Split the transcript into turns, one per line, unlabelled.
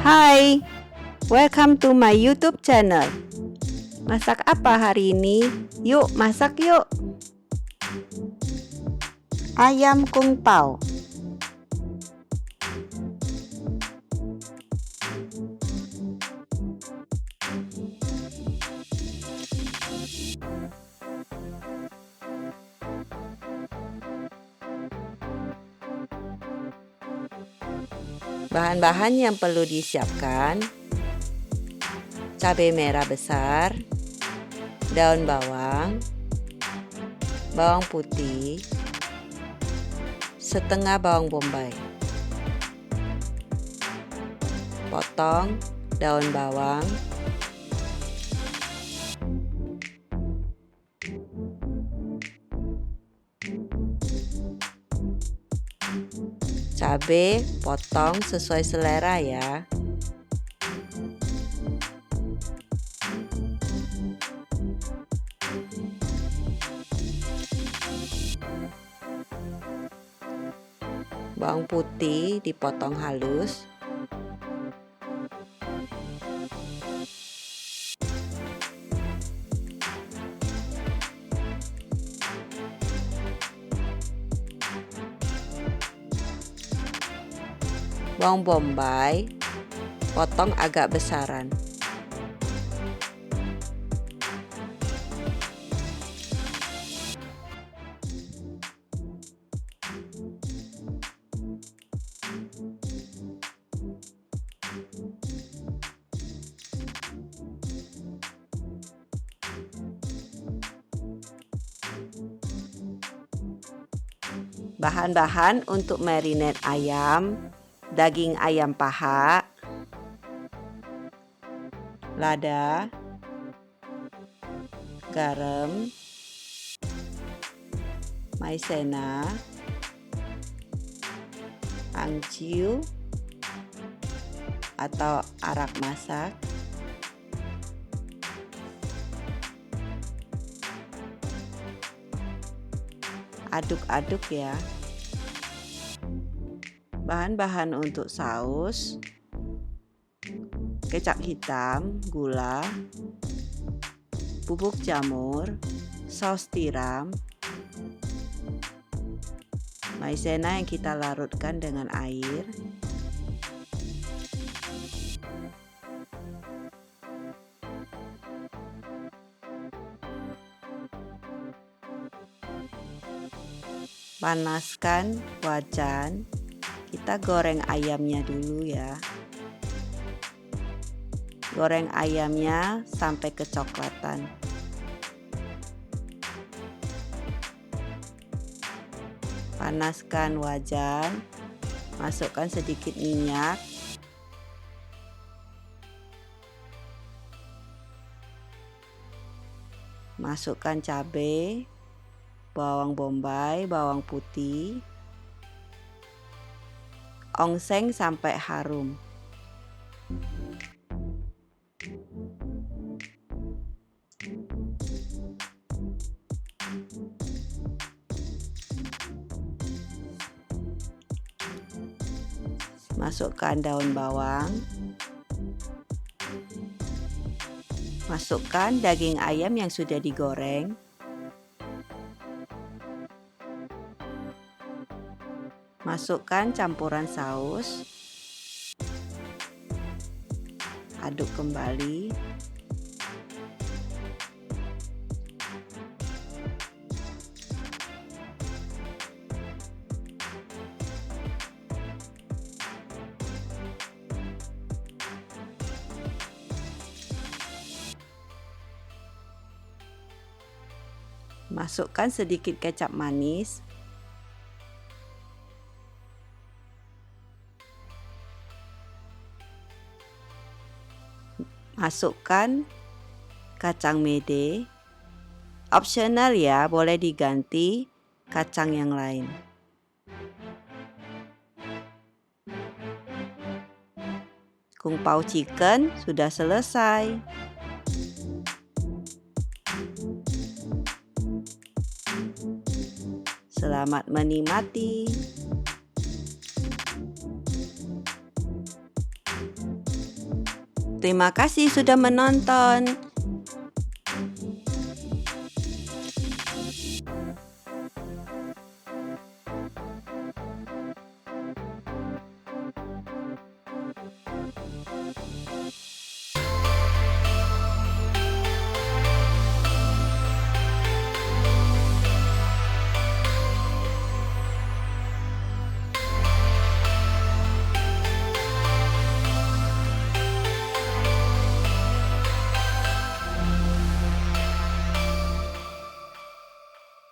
Hai, welcome to my YouTube channel. Masak apa hari ini? Yuk, masak yuk. Ayam kung pao. Bahan-bahan yang perlu disiapkan: cabai merah besar, daun bawang, bawang putih, setengah bawang bombay. Potong daun bawang, cabai potong sesuai selera ya. Bawang putih dipotong halus. Bawang bombay potong agak besaran. Bahan-bahan untuk marinate ayam: daging ayam paha, lada, garam, maizena, angciu atau arak masak, aduk-aduk ya. Bahan-bahan untuk saus: kecap hitam, gula, bubuk jamur, saus tiram, maizena yang kita larutkan dengan air, panaskan wajan. Kita goreng ayamnya dulu ya. Goreng ayamnya sampai kecoklatan. Panaskan wajan, masukkan sedikit minyak. Masukkan cabai, bawang bombay, bawang putih. Ongseng sampai harum. Masukkan daun bawang. Masukkan daging ayam yang sudah digoreng. Masukkan campuran saus. Aduk kembali. Masukkan sedikit kecap manis. Masukkan kacang mede. Opsional ya, boleh diganti kacang yang lain. Kung pao chicken sudah selesai. Selamat menikmati. Terima kasih sudah menonton.